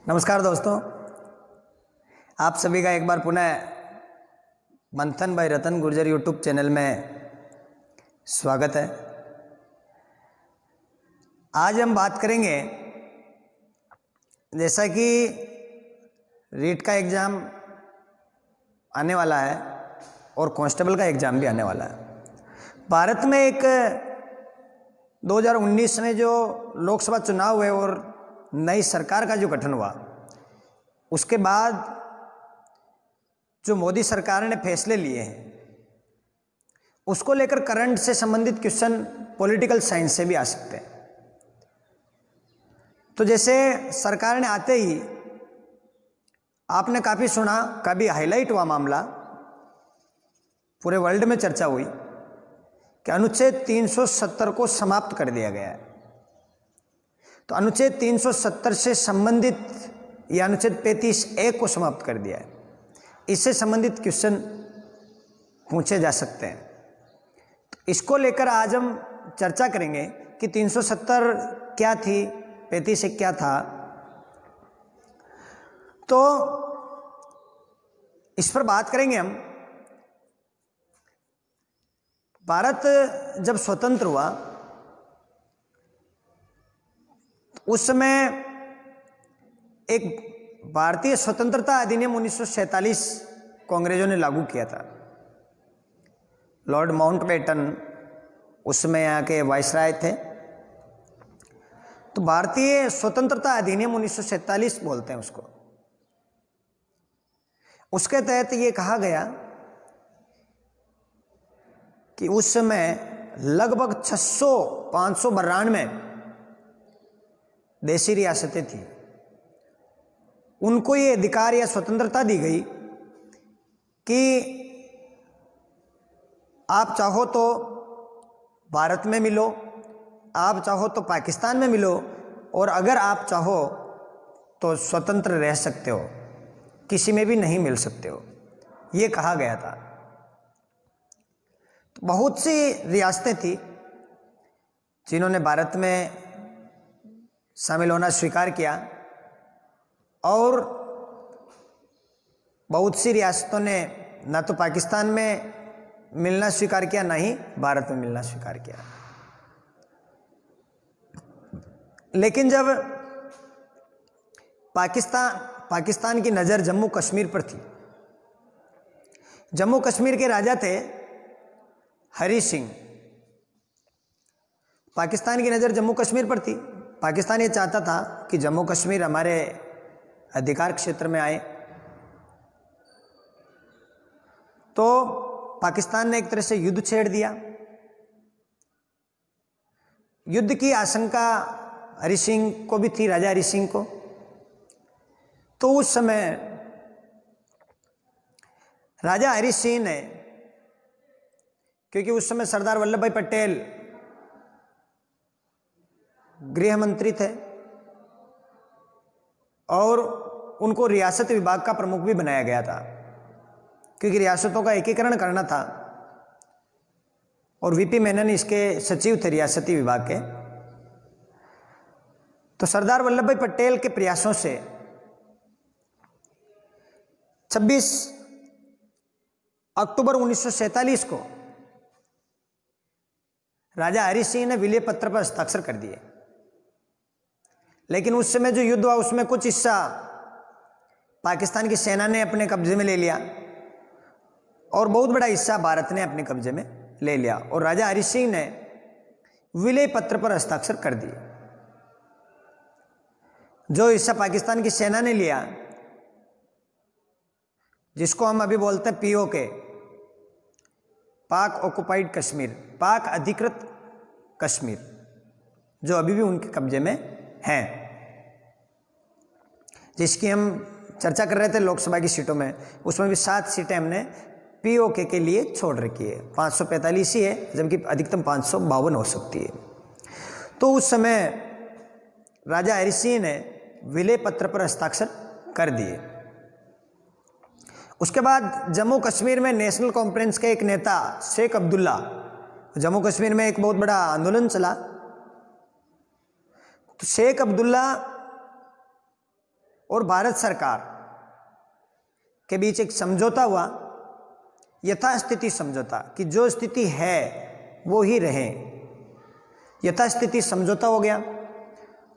नमस्कार दोस्तों, आप सभी का एक बार पुनः मंथन बाय रतन गुर्जर यूट्यूब चैनल में स्वागत है। आज हम बात करेंगे, जैसा कि रीट का एग्ज़ाम आने वाला है और कांस्टेबल का एग्ज़ाम भी आने वाला है। भारत में एक 2019 में जो लोकसभा चुनाव हुए और नई सरकार का जो गठन हुआ, उसके बाद जो मोदी सरकार ने फैसले लिए हैं उसको लेकर करंट से संबंधित क्वेश्चन पॉलिटिकल साइंस से भी आ सकते हैं। तो जैसे सरकार ने आते ही आपने काफ़ी सुना, कभी हाईलाइट हुआ मामला, पूरे वर्ल्ड में चर्चा हुई कि अनुच्छेद 370 को समाप्त कर दिया गया है। तो अनुच्छेद 370 से संबंधित या अनुच्छेद 35A को समाप्त कर दिया है। इससे संबंधित क्वेश्चन पूछे जा सकते हैं। तो इसको लेकर आज हम चर्चा करेंगे कि 370 क्या थी, 35A क्या था। तो इस पर बात करेंगे हम। भारत जब स्वतंत्र हुआ उस समय एक भारतीय स्वतंत्रता अधिनियम 1947 को अंग्रेजों ने लागू किया था। लॉर्ड माउंटबेटन उसमें यहाँ के वाइसराय थे। तो भारतीय स्वतंत्रता अधिनियम 1947 बोलते हैं उसको। उसके तहत ये कहा गया कि उस समय लगभग 592 देशी रियासतें थी। उनको ये अधिकार या स्वतंत्रता दी गई कि आप चाहो तो भारत में मिलो, आप चाहो तो पाकिस्तान में मिलो, और अगर आप चाहो तो स्वतंत्र रह सकते हो, किसी में भी नहीं मिल सकते हो, ये कहा गया था। तो बहुत सी रियासतें थी जिन्होंने भारत में शामिल होना स्वीकार किया, और बहुत सी रियासतों ने ना तो पाकिस्तान में मिलना स्वीकार किया, ना ही भारत में मिलना स्वीकार किया। लेकिन जब पाकिस्तान की नज़र जम्मू कश्मीर पर थी, जम्मू कश्मीर के राजा थे हरी सिंह। पाकिस्तान की नज़र जम्मू कश्मीर पर थी। पाकिस्तान ये चाहता था कि जम्मू कश्मीर हमारे अधिकार क्षेत्र में आए। तो पाकिस्तान ने एक तरह से युद्ध छेड़ दिया। युद्ध की आशंका हरी सिंह को भी थी, राजा हरी सिंह को। तो उस समय राजा हरी सिंह ने, क्योंकि उस समय सरदार वल्लभ भाई पटेल गृह मंत्री थे और उनको रियासत विभाग का प्रमुख भी बनाया गया था, क्योंकि रियासतों का एकीकरण करना था, और वीपी मेनन इसके सचिव थे रियासती विभाग के। तो सरदार वल्लभ भाई पटेल के प्रयासों से 26 अक्टूबर 1947 को राजा हरी सिंह ने विलय पत्र पर हस्ताक्षर कर दिए। लेकिन उस समय जो युद्ध हुआ उसमें कुछ हिस्सा पाकिस्तान की सेना ने अपने कब्जे में ले लिया और बहुत बड़ा हिस्सा भारत ने अपने कब्जे में ले लिया, और राजा हरी सिंह ने विलय पत्र पर हस्ताक्षर कर दिए। जो हिस्सा पाकिस्तान की सेना ने लिया, जिसको हम अभी बोलते हैं पीओके, पाक ऑक्युपाइड कश्मीर, पाक अधिकृत कश्मीर, जो अभी भी उनके कब्जे में हैं, जिसकी हम चर्चा कर रहे थे लोकसभा की सीटों में, उसमें भी 7 सीटें हमने पीओके के लिए छोड़ रखी है। 545 ही है, जबकि अधिकतम 552 हो सकती है। तो उस समय राजा हरी सिंह ने विलय पत्र पर हस्ताक्षर कर दिए। उसके बाद जम्मू कश्मीर में नेशनल कॉन्फ्रेंस के एक नेता शेख अब्दुल्ला, जम्मू कश्मीर में एक बहुत बड़ा आंदोलन चला। तो शेख अब्दुल्ला और भारत सरकार के बीच एक समझौता हुआ, यथास्थिति समझौता, कि जो स्थिति है वो ही रहे। यथास्थिति समझौता हो गया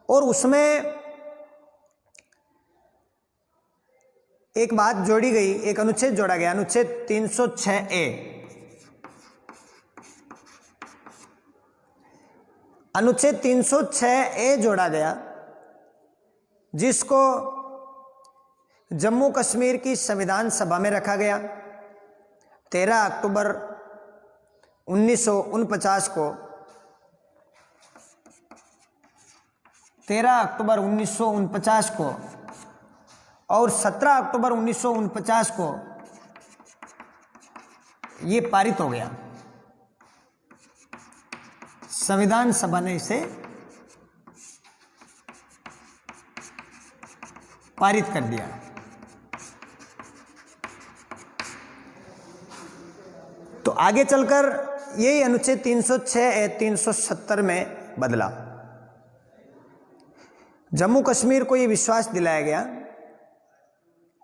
और उसमें एक बात जोड़ी गई, एक अनुच्छेद जोड़ा गया, अनुच्छेद 306A। अनुच्छेद 306A जोड़ा गया, जिसको जम्मू कश्मीर की संविधान सभा में रखा गया। 13 अक्टूबर 1949 को 13 अक्टूबर 1949 को और 17 अक्टूबर 1949 को ये पारित हो गया। संविधान सभा ने इसे पारित कर दिया। तो आगे चलकर यही अनुच्छेद 306 370 में बदला। जम्मू कश्मीर को यह विश्वास दिलाया गया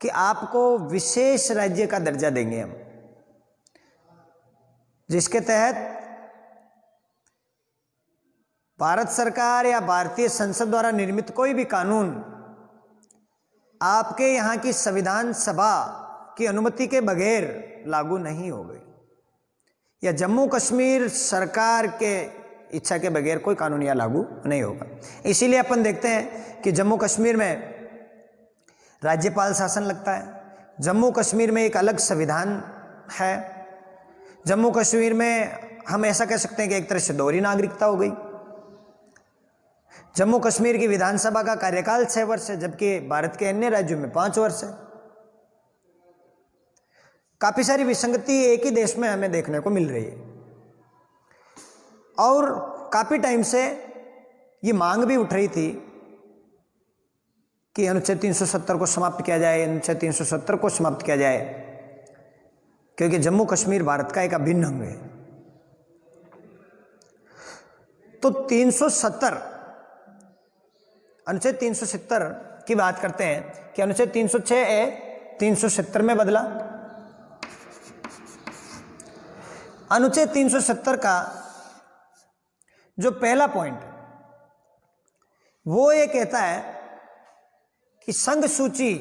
कि आपको विशेष राज्य का दर्जा देंगे हम, जिसके तहत भारत सरकार या भारतीय संसद द्वारा निर्मित कोई भी कानून आपके यहाँ की संविधान सभा की अनुमति के बगैर लागू नहीं होगी, या जम्मू कश्मीर सरकार के इच्छा के बगैर कोई कानून यहाँ लागू नहीं होगा। इसीलिए अपन देखते हैं कि जम्मू कश्मीर में राज्यपाल शासन लगता है, जम्मू कश्मीर में एक अलग संविधान है, जम्मू कश्मीर में हम ऐसा कह सकते हैं कि एक तरह से दोहरी नागरिकता हो गई। जम्मू कश्मीर की विधानसभा का कार्यकाल 6 वर्ष है, जबकि भारत के अन्य राज्यों में 5 वर्ष है। काफी सारी विसंगति एक ही देश में हमें देखने को मिल रही है और काफी टाइम से ये मांग भी उठ रही थी कि अनुच्छेद 370 को समाप्त किया जाए, अनुच्छेद 370 को समाप्त किया जाए, क्योंकि जम्मू कश्मीर भारत का एक अभिन्न अंग है। तो 370 अनुच्छेद 370 की बात करते हैं कि अनुच्छेद 306A 370 में बदला। अनुच्छेद 370 का जो पहला पॉइंट वो ये कहता है कि संघ सूची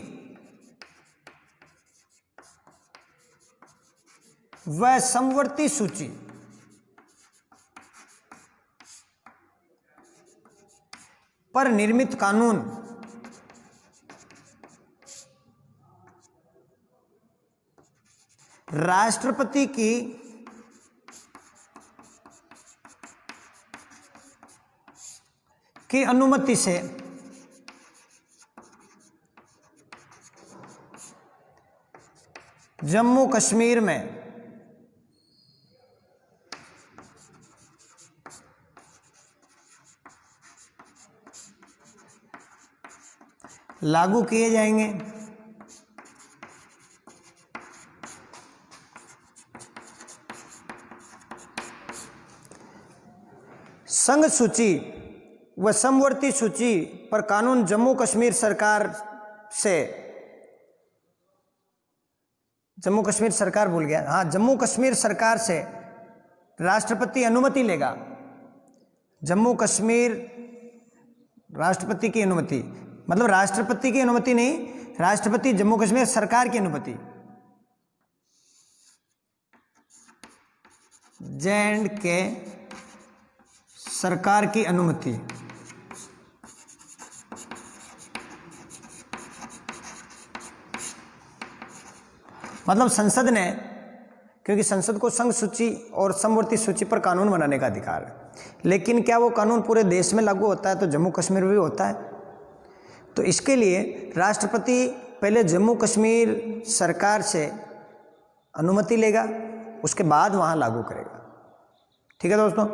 व समवर्ती सूची पर निर्मित कानून राष्ट्रपति की अनुमति से जम्मू कश्मीर में लागू किए जाएंगे। संघ सूची व समवर्ती सूची पर कानून जम्मू कश्मीर सरकार से, जम्मू कश्मीर सरकार भूल गया, हाँ, जम्मू कश्मीर सरकार से राष्ट्रपति अनुमति लेगा। जम्मू कश्मीर राष्ट्रपति की अनुमति, मतलब राष्ट्रपति की अनुमति नहीं, राष्ट्रपति जम्मू कश्मीर सरकार की अनुमति, J&K सरकार की अनुमति, मतलब संसद ने, क्योंकि संसद को संघ सूची और समवर्ती सूची पर कानून बनाने का अधिकार है, लेकिन क्या वो कानून पूरे देश में लागू होता है? तो जम्मू कश्मीर में भी होता है। तो इसके लिए राष्ट्रपति पहले जम्मू कश्मीर सरकार से अनुमति लेगा, उसके बाद वहाँ लागू करेगा। ठीक है दोस्तों,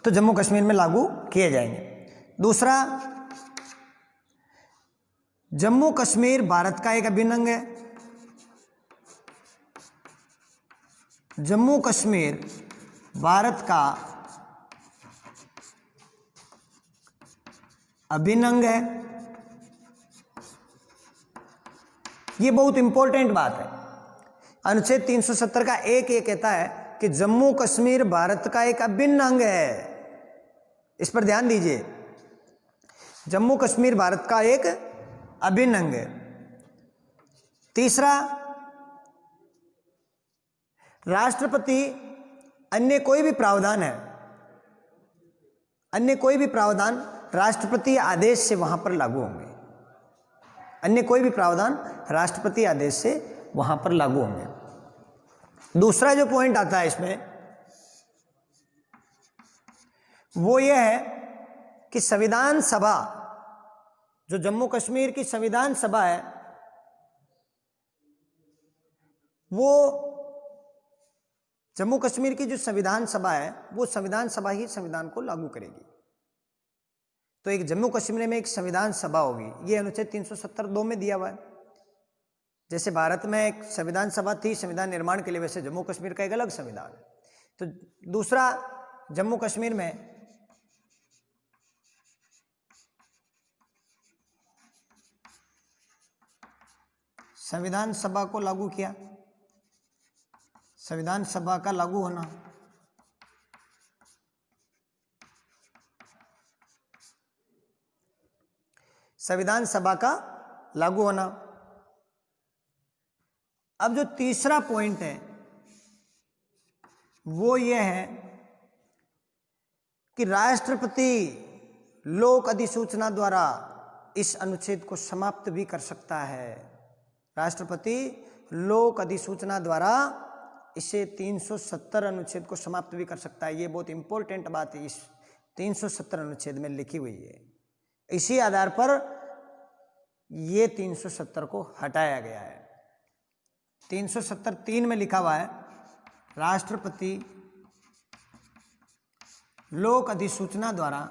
तो जम्मू कश्मीर में लागू किए जाएंगे। दूसरा, जम्मू कश्मीर भारत का एक अभिन्न अंग है। जम्मू कश्मीर भारत का अभिन्न अंग है ये बहुत इंपॉर्टेंट बात है। अनुच्छेद 370 का एक ये कहता है कि जम्मू कश्मीर भारत का एक अभिन्न अंग है। इस पर ध्यान दीजिए, जम्मू कश्मीर भारत का एक अभिन्न अंग है। तीसरा, राष्ट्रपति अन्य कोई भी प्रावधान है, अन्य कोई भी प्रावधान राष्ट्रपति आदेश से वहां पर लागू होंगे। अन्य कोई भी प्रावधान राष्ट्रपति आदेश से वहां पर लागू होंगे। दूसरा जो पॉइंट आता है इसमें वो ये है कि संविधान सभा, जो जम्मू कश्मीर की संविधान सभा है, वो जम्मू कश्मीर की जो संविधान सभा है वो संविधान सभा ही संविधान को लागू करेगी। तो एक जम्मू कश्मीर में एक संविधान सभा होगी, ये अनुच्छेद 370(2) में दिया हुआ है। जैसे भारत में एक संविधान सभा थी संविधान निर्माण के लिए, वैसे जम्मू कश्मीर का एक अलग संविधान है। तो दूसरा, जम्मू कश्मीर में संविधान सभा को लागू किया, संविधान सभा का लागू होना, संविधान सभा का लागू होना। अब जो तीसरा पॉइंट है वो ये है कि राष्ट्रपति लोक अधिसूचना द्वारा इस अनुच्छेद को समाप्त भी कर सकता है। राष्ट्रपति लोक अधिसूचना द्वारा इसे 370 अनुच्छेद को समाप्त भी कर सकता है। ये बहुत इंपॉर्टेंट बात इस 370 अनुच्छेद में लिखी हुई है। इसी आधार पर ये 370 को हटाया गया है। 370(3) में लिखा हुआ है, राष्ट्रपति लोक अधिसूचना द्वारा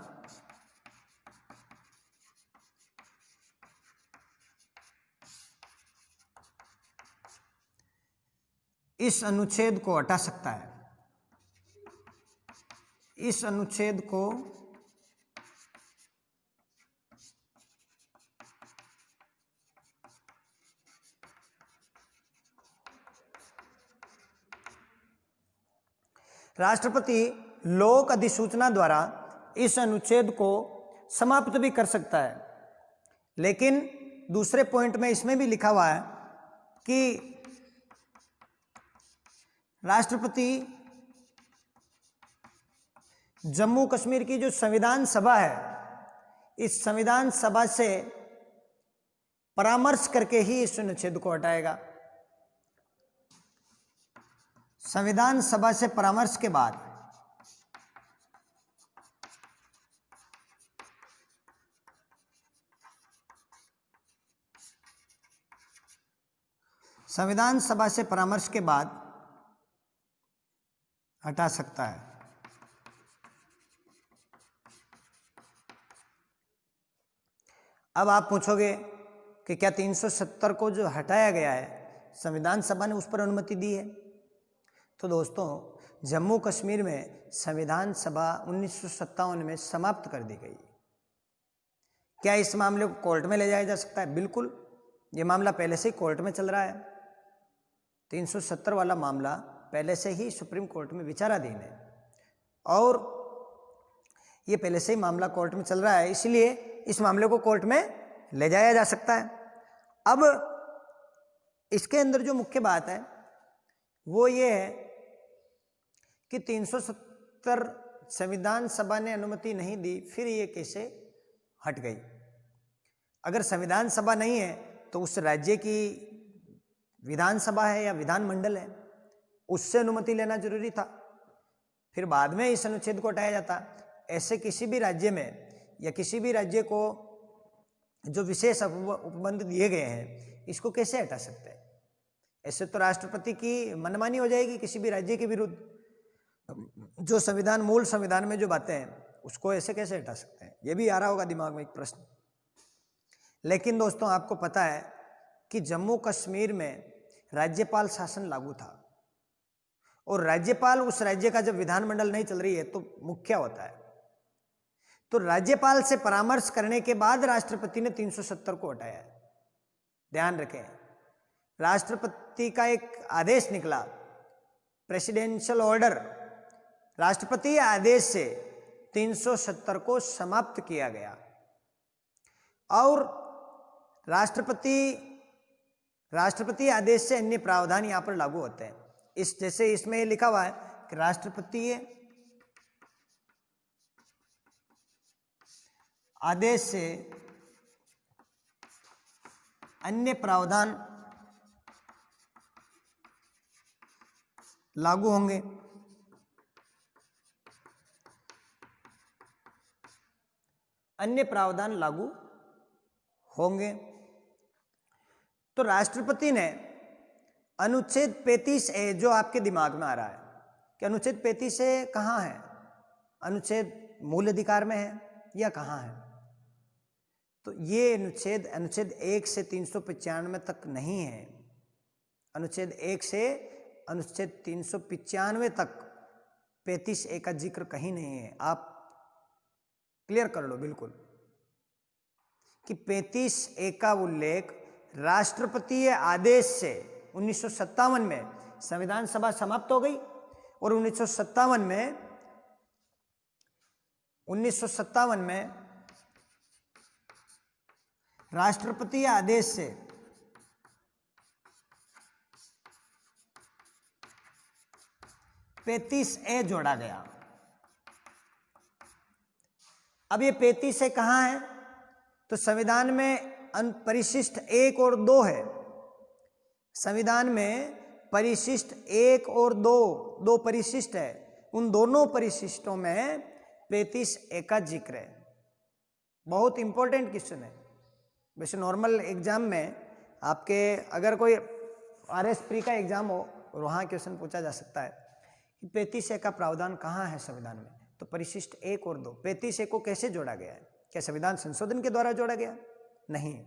इस अनुच्छेद को हटा सकता है। इस अनुच्छेद को राष्ट्रपति लोक अधिसूचना द्वारा इस अनुच्छेद को समाप्त भी कर सकता है। लेकिन दूसरे पॉइंट में इसमें भी लिखा हुआ है कि राष्ट्रपति जम्मू कश्मीर की जो संविधान सभा है, इस संविधान सभा से परामर्श करके ही इस अनुच्छेद को हटाएगा। संविधान सभा से परामर्श के बाद संविधान सभा से परामर्श के बाद हटा सकता है। अब आप पूछोगे कि क्या 370 को जो हटाया गया है संविधान सभा ने उस पर अनुमति दी है? तो दोस्तों, जम्मू कश्मीर में संविधान सभा 1957 में समाप्त कर दी गई। क्या इस मामले को कोर्ट में ले जाया जा सकता है? बिल्कुल, ये मामला पहले से ही कोर्ट में चल रहा है। 370 वाला मामला पहले से ही सुप्रीम कोर्ट में विचाराधीन है और ये पहले से ही मामला कोर्ट में चल रहा है, इसलिए इस मामले को कोर्ट में ले जाया जा सकता है। अब इसके अंदर जो मुख्य बात है वो ये है कि 370 संविधान सभा ने अनुमति नहीं दी, फिर ये कैसे हट गई? अगर संविधान सभा नहीं है तो उस राज्य की विधानसभा है या विधानमंडल है, उससे अनुमति लेना जरूरी था, फिर बाद में इस अनुच्छेद को हटाया जाता। ऐसे किसी भी राज्य में या किसी भी राज्य को जो विशेष उपबंध दिए गए हैं, इसको कैसे हटा सकते हैं? ऐसे तो राष्ट्रपति की मनमानी हो जाएगी किसी भी राज्य के विरुद्ध। जो संविधान, मूल संविधान में जो बातें हैं, उसको ऐसे कैसे हटा सकते हैं? ये भी आ रहा होगा दिमाग में एक प्रश्न। लेकिन दोस्तों, आपको पता है कि जम्मू कश्मीर में राज्यपाल शासन लागू था और राज्यपाल उस राज्य का जब विधानमंडल नहीं चल रही है तो मुखिया होता है। तो राज्यपाल से परामर्श करने के बाद राष्ट्रपति ने 370 को हटाया है। ध्यान रखें, राष्ट्रपति का एक आदेश निकला, प्रेसिडेंशियल ऑर्डर, राष्ट्रपति आदेश से 370 को समाप्त किया गया। और राष्ट्रपति आदेश से अन्य प्रावधान यहां पर लागू होते हैं। इस जैसे इसमें लिखा हुआ है कि राष्ट्रपति आदेश से अन्य प्रावधान लागू होंगे। अन्य प्रावधान लागू होंगे। तो राष्ट्रपति ने अनुच्छेद 35A जो आपके दिमाग में आ रहा है कि अनुच्छेद 35A कहाँ है, अनुच्छेद मूल अधिकार में है या कहाँ है, तो ये अनुच्छेद 1 से 395 तक नहीं है। अनुच्छेद 1 से अनुच्छेद 395 तक 35A का जिक्र कहीं नहीं है। आप क्लियर कर लो बिल्कुल कि 35A का उल्लेख राष्ट्रपति आदेश से 1957 में संविधान सभा समाप्त हो गई और 1957 में राष्ट्रपति आदेश से (35A) जोड़ा गया। अब ये 35A कहाँ है, तो संविधान में परिशिष्ट 1 और 2 है। संविधान में परिशिष्ट 1 और 2 परिशिष्ट है। उन दोनों परिशिष्टों में 35A का जिक्र है। बहुत इंपॉर्टेंट क्वेश्चन है। वैसे नॉर्मल एग्जाम में आपके अगर कोई RS प्री का एग्जाम हो और वहाँ क्वेश्चन पूछा जा सकता है कि 35A का प्रावधान कहाँ है संविधान में, तो परिशिष्ट 1 और 2। 35A को कैसे जोड़ा गया है? क्या संविधान संशोधन के द्वारा जोड़ा गया? नहीं।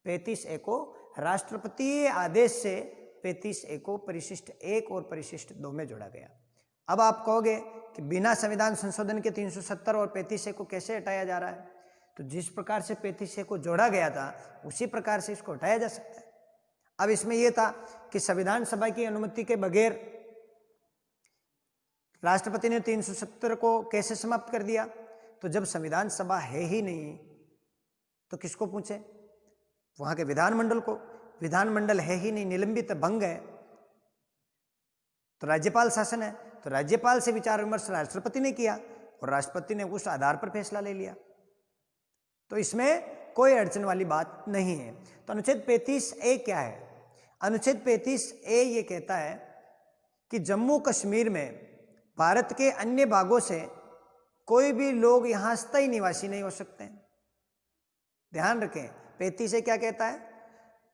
35A को राष्ट्रपति आदेश से 35A को परिशिष्ट 1 और परिशिष्ट 2 में जोड़ा गया। अब आप कहोगे कि बिना संविधान संशोधन के 370 और 35A को कैसे हटाया जा रहा है? तो जिस प्रकार से 35A को जोड़ा गया था उसी प्रकार से इसको हटाया जा सकता है। अब इसमें यह था कि संविधान सभा की अनुमति के बगैर राष्ट्रपति ने 370 को कैसे समाप्त कर दिया? तो जब संविधान सभा है ही नहीं तो किसको पूछे? वहां के विधानमंडल को। विधानमंडल है ही नहीं, निलंबित, भंग है, तो राज्यपाल शासन है, तो राज्यपाल से विचार विमर्श राष्ट्रपति ने किया और राष्ट्रपति ने उस आधार पर फैसला ले लिया। तो इसमें कोई अड़चन वाली बात नहीं है। तो अनुच्छेद 35A क्या है? अनुच्छेद 35A ये कहता है कि जम्मू कश्मीर में भारत के अन्य भागों से कोई भी लोग यहां स्थायी निवासी नहीं हो सकते। ध्यान रखें, 35A क्या कहता है?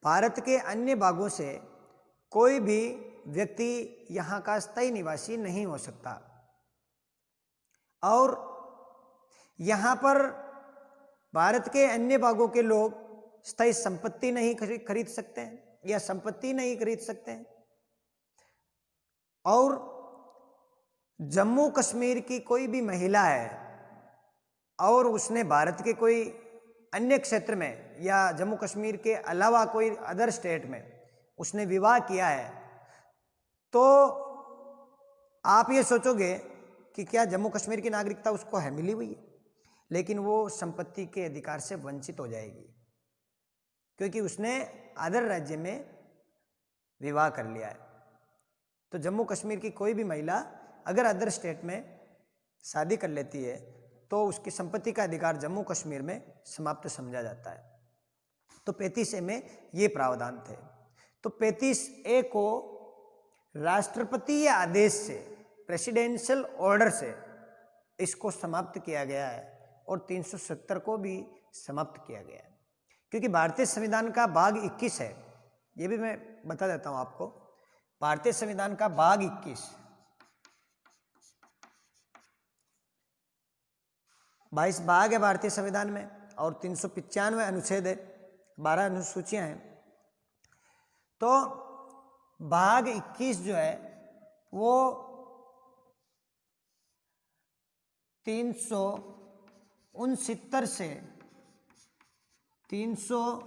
भारत के अन्य भागों से कोई भी व्यक्ति यहां का स्थायी निवासी नहीं हो सकता और यहां पर भारत के अन्य भागों के लोग स्थायी संपत्ति नहीं खरीद सकते हैं या संपत्ति नहीं खरीद सकते हैं। और जम्मू कश्मीर की कोई भी महिला है और उसने भारत के कोई अन्य क्षेत्र में या जम्मू कश्मीर के अलावा कोई अदर स्टेट में उसने विवाह किया है, तो आप ये सोचोगे कि क्या जम्मू कश्मीर की नागरिकता उसको है मिली हुई है, लेकिन वो संपत्ति के अधिकार से वंचित हो जाएगी क्योंकि उसने अदर राज्य में विवाह कर लिया है। तो जम्मू कश्मीर की कोई भी महिला अगर अदर स्टेट में शादी कर लेती है तो उसकी संपत्ति का अधिकार जम्मू कश्मीर में समाप्त समझा जाता है। तो 35A में ये प्रावधान थे। तो 35A को राष्ट्रपति आदेश से, प्रेसिडेंशियल ऑर्डर से इसको समाप्त किया गया है और 370 को भी समाप्त किया गया है क्योंकि भारतीय संविधान का भाग 21 है। ये भी मैं बता देता हूं आपको। भारतीय संविधान का भाग 22 भाग है भारतीय संविधान में और 395 अनुच्छेद है, 12 अनुसूचियां हैं। तो भाग 21 जो है वो 369 से 300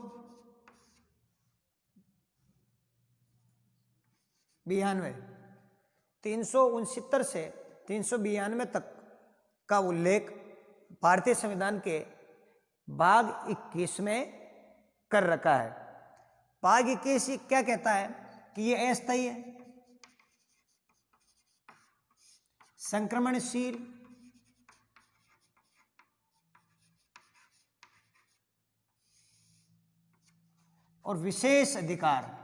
369 से 392 तक का उल्लेख भारतीय संविधान के भाग 21 में कर रखा है। भाग 21 क्या कहता है कि ये अस्थायी है, संक्रमणशील और विशेष अधिकार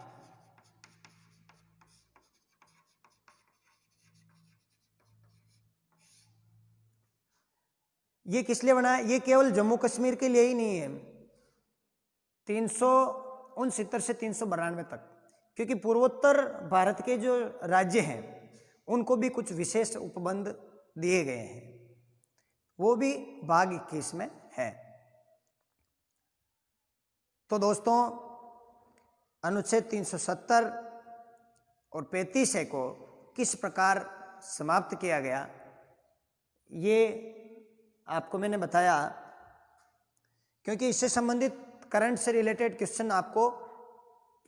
ये किस लिए बना है? ये केवल जम्मू कश्मीर के लिए ही नहीं है, 369 से 392 तक, क्योंकि पूर्वोत्तर भारत के जो राज्य हैं उनको भी कुछ विशेष उपबंध दिए गए हैं, वो भी भाग 21 में है। तो दोस्तों, अनुच्छेद 370 और 35 को किस प्रकार समाप्त किया गया, ये आपको मैंने बताया, क्योंकि इससे संबंधित करंट से रिलेटेड क्वेश्चन आपको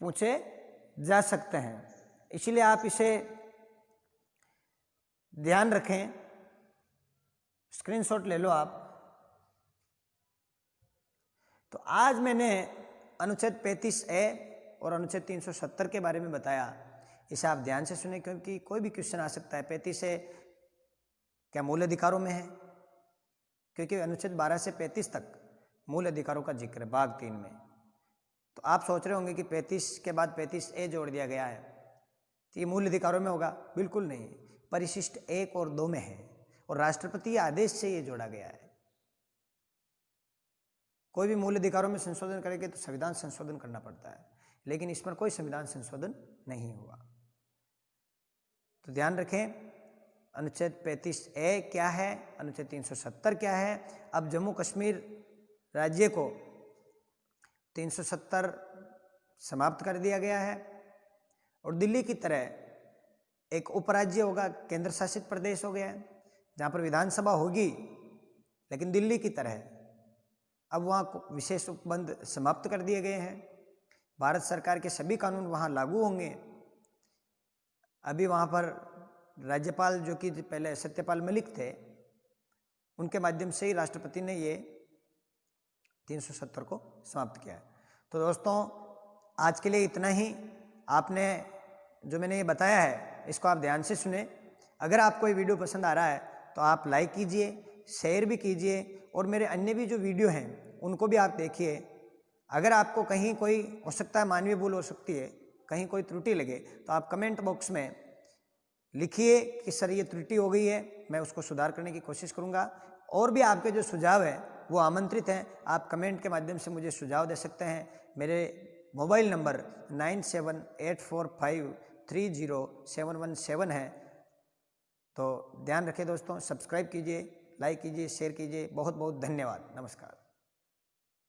पूछे जा सकते हैं, इसलिए आप इसे ध्यान रखें। स्क्रीनशॉट ले लो आप। तो आज मैंने अनुच्छेद 35A और अनुच्छेद 370 के बारे में बताया, इसे आप ध्यान से सुने, क्योंकि कोई भी क्वेश्चन आ सकता है। 35A क्या मूल अधिकारों में है, क्योंकि अनुच्छेद 12 से 35 तक मूल अधिकारों का जिक्र है भाग 3 में। तो आप सोच रहे होंगे कि 35 के बाद 35A जोड़ दिया गया है तो ये मूल अधिकारों में होगा। बिल्कुल नहीं, परिशिष्ट 1 और 2 में है और राष्ट्रपति आदेश से ये जोड़ा गया है। कोई भी मूल अधिकारों में संशोधन करेंगे तो संविधान संशोधन करना पड़ता है, लेकिन इस पर कोई संविधान संशोधन नहीं हुआ। तो ध्यान रखें, अनुच्छेद 35A क्या है, अनुच्छेद 370 क्या है। अब जम्मू कश्मीर राज्य को 370 समाप्त कर दिया गया है और दिल्ली की तरह एक उपराज्य होगा, केंद्र शासित प्रदेश हो गया है, जहाँ पर विधानसभा होगी, लेकिन दिल्ली की तरह अब वहाँ विशेष उपबंध समाप्त कर दिए गए हैं। भारत सरकार के सभी कानून वहाँ लागू होंगे। अभी वहाँ पर राज्यपाल, जो कि पहले सत्यपाल मलिक थे, उनके माध्यम से ही राष्ट्रपति ने ये 370 को समाप्त किया है। तो दोस्तों, आज के लिए इतना ही। आपने जो मैंने ये बताया है इसको आप ध्यान से सुने। अगर आपको ये वीडियो पसंद आ रहा है तो आप लाइक कीजिए, शेयर भी कीजिए और मेरे अन्य भी जो वीडियो हैं उनको भी आप देखिए। अगर आपको कहीं कोई हो सकता है मानवीय भूल हो सकती है, कहीं कोई त्रुटि लगे तो आप कमेंट बॉक्स में लिखिए कि सर ये त्रुटि हो गई है, मैं उसको सुधार करने की कोशिश करूँगा। और भी आपके जो सुझाव है वो आमंत्रित हैं, आप कमेंट के माध्यम से मुझे सुझाव दे सकते हैं। मेरे मोबाइल नंबर 9784530717 है। तो ध्यान रखें दोस्तों, सब्सक्राइब कीजिए, लाइक कीजिए, शेयर कीजिए। बहुत बहुत धन्यवाद। नमस्कार।